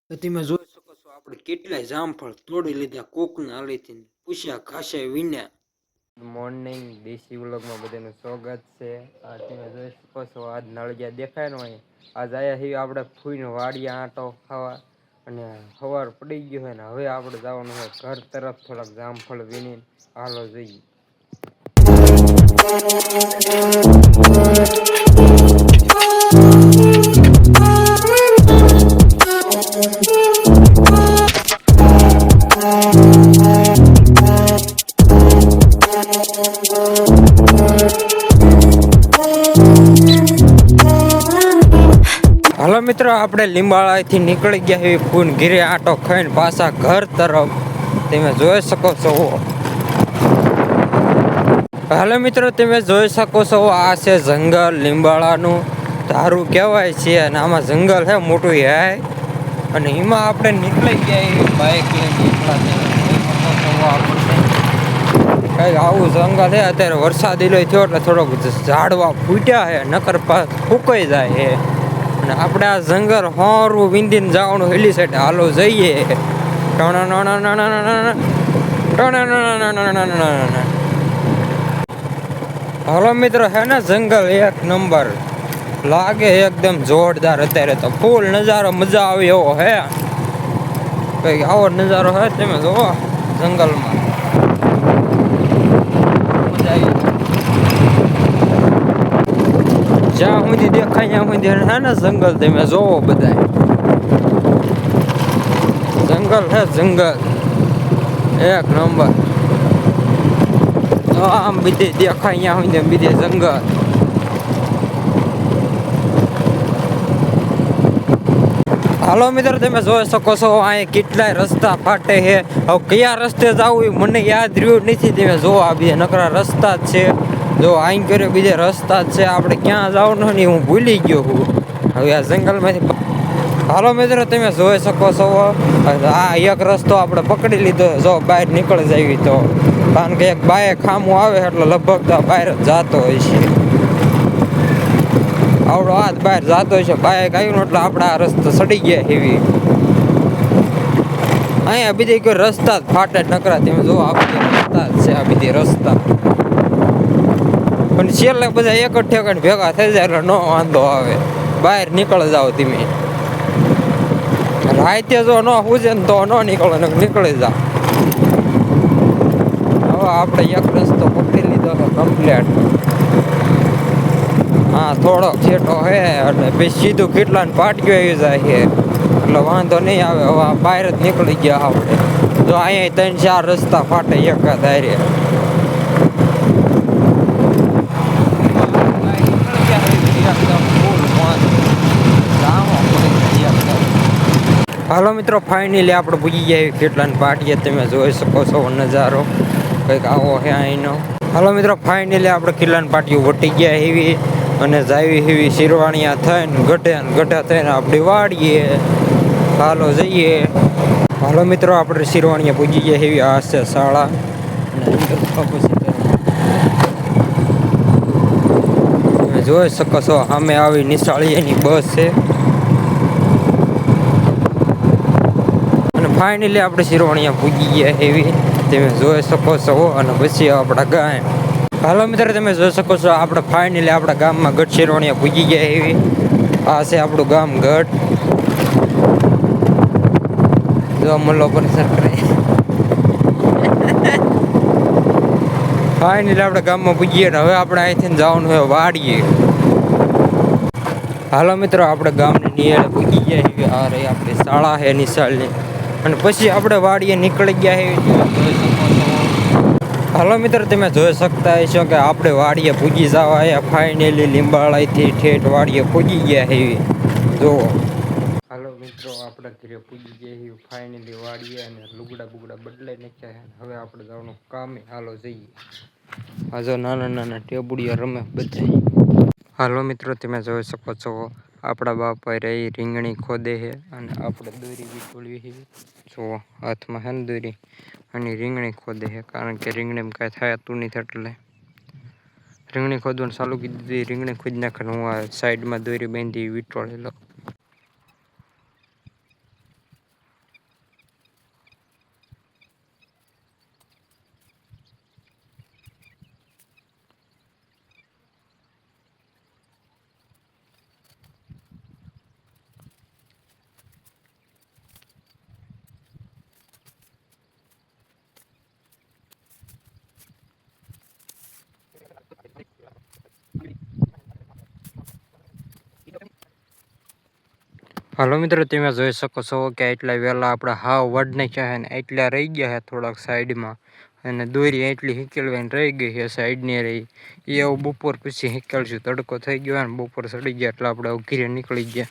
તો તમે જોઈ શકો છો આપણે કેટલાય જામફળ તોડી લીધા કોકના આલીથી પૂછ્યા ઘાસે વિના. ગુડ મોર્નિંગ દેશી વ્લોગમાં બધાનું સ્વાગત છે. આ તમે જોઈ શકો છો આજ નળિયા દેખાય ને હોય આજ આયા છીએ આપણે ફૂઈને વાડિયા આંટો ખાવા અને સવાર પડી ગયો હોય ને હવે આપણે જવાનું હોય ઘર તરફ થોડાક જામફળ વીણી હાલો જઈએ. હાલો મિત્રો આપણે લીંબાળાથી નીકળી ગયા એવી ફૂન ઘીરે આંટો ખાઈને પાછા ઘર તરફ તમે જોઈ શકો છો. હાલો મિત્રો તમે જોઈ શકો છો આ છે જંગલ લીંબાળાનું ધારું કહેવાય છે અને આમાં જંગલ છે મોટું હે અને એમાં આપણે નીકળી ગયા એવી બાઇક લઈને કઈ આવું જંગલ છે. અત્યારે વરસાદ ઇલો થયો એટલે થોડોક ઝાડવા ફૂટ્યા છે નકર ફૂકાઈ જાય છે અને આપણે આ જંગલ હોરું વિંદીને જવાનું હેલી સાઈડ હાલો જઈએ. હાલો મિત્રો હે ને જંગલ એક નંબર લાગે એકદમ જોરદાર. અત્યારે તો ફૂલ નજારો મજા આવે એવો હે. કઈક આવો નજારો હે તમે જોવો જંગલમાં જ્યાં સુધી દેખાય ત્યાં સુધી હે ને જંગલ તમે જોવો બધા જંગલ હે જંગલ એક નંબર. આમ બીજે દેખાય ત્યાં સુધી બીજે જંગલ. હાલો મિત્રો તમે જોઈ શકો છો અહીંયા કેટલાય રસ્તા ફાટે છે. હવે કયા રસ્તે જવું મને યાદ રહ્યું નથી. તમે જો આ બે નકરા રસ્તા જ છે. જો અહીં કર્યો બીજે રસ્તા જ છે. આપણે ક્યાં જવાનું નહીં હું ભૂલી ગયો હું હવે આ જંગલમાંથી. હાલો મિત્રો તમે જોઈ શકો છો આ એક રસ્તો આપણે પકડી લીધો. જો બહાર નીકળી જાય તો કારણ કે એક બાઇક ખામું આવે એટલે લગભગ તો બહાર જ જાતો હોય છે. આવડો હાથ બહાર જાતો હોય છે બાઇક આવ્યું એટલે આપણે આ રસ્તો સડી ગયા એવી. અહીંયા બીજી કોઈ રસ્તા જ ફાટે નકરા તમે જો આ બધી રસ્તા જ છે. આ બધી રસ્તા પણ છેલ્લે બધા એક જ ઠેકાણે ભેગા થઈ જાય એટલે નો વાંધો આવે. બહાર નીકળી જાવ તમે રાતે જો ન પૂછે ને તો ન નીકળે ને નીકળી જાવ. હવે આપણે એક રસ્તો પકડી લીધો છે કમ્પ્લેટ. હા થોડો છેટો હે અને પછી સીધું કેટલા પાટિયો આવી જાય છે એટલે વાંધો નહીં આવે. હવે બહાર જ નીકળી ગયા આપણે. જો અહીંયા 3-4 રસ્તા ફાટે એક ધારે. હાલો મિત્રો ફાઇનલી આપણે પૂજી ગયા કેટલા પાટીએ તમે જોઈ શકો છો નજારો કંઈક આવો છે અહીંનો. હાલો મિત્રો ફાઇનલી આપણે કિલ્લાની પાટીઓ વટી ગયા એવી અને જાવી એવી શિરવાણિયા થઈને ગઢા થઈને આપણે વાડીએ હાલો જઈએ. હાલો મિત્રો આપણે શિરવાણિયા પૂજી ગયા એવી આ છે શાળા તમે જોઈ શકો છો સામે આવી નિશાળીની બસ છે. ફાઇનલી આપણે શિરવાણિયા પૂજી ગયા એવી તમે જોઈ શકો છો અને પછી આપણા ગામ. હાલો મિત્રો તમે જોઈ શકો છો આપણે ફાઇનલી આપણા ગામમાં ગઢ શિરવાણિયા પૂજી ગયા એવી. આ છે આપણું ગામ ગઢ. જો મલ્લો પર સરકારે ફાઇનલી આપણે ગામમાં પૂજીએ ને હવે આપણે અહીંથી જવાનું હોય વાડીએ. હાલો મિત્રો આપણે ગામની નિયળે પૂજી ગયા એવી. આ રહી આપણી શાળા છે નિશાળની અને પછી આપણે વાડીએ નીકળી ગયા છે. હાલો મિત્રો તમે જોઈ શકતા હશો કે આપણે વાડીએ પૂજી જવા આવ્યા ફાઇનલી લીંબાળાથી ઠેઠ વાડીએ પૂજી ગયા છે જુઓ. હાલો મિત્રો આપણે ઘરે પૂજી ગયા છે ફાઇનલી વાડીએ અને લુગડા બુગડા બદલાઈ નાખ્યા. હવે આપણે જવાનું કામે હાલો જઈએ. આ જો નાના નાના ટેબુડિયા રમે બધા. હાલો મિત્રો તમે જોઈ શકો છો આપણા બાપા રહી રીંગણી ખોદે છે અને આપણે દોરી વીટોળવી છે. જો હાથમાં હે ને દોરી અને રીંગણી ખોદે છે કારણ કે રીંગણીમાં કાંઈ થાય તું નહીં એટલે રીંગણી ખોદવાનું ચાલુ કરી દીધી. રીંગણી ખોદી નાખે હું આ સાઈડમાં દોરી બાંધી વીટોળેલો. હાલો મિત્રો, તમે જોઈ શકો છો કે એટલા વહેલા આપણે હાવ વડ નાખ્યા છે ને એટલા રહી ગયા છે થોડાક સાઈડમાં, અને દોરી એટલી હિકેલવાની રહી ગઈ છે સાઈડની રહી. એ એવું બપોર પછી હિકેલશું. તડકો થઈ ગયો ને બપોર ચડી ગયા એટલે આપણે ઘીરે નીકળી ગયા.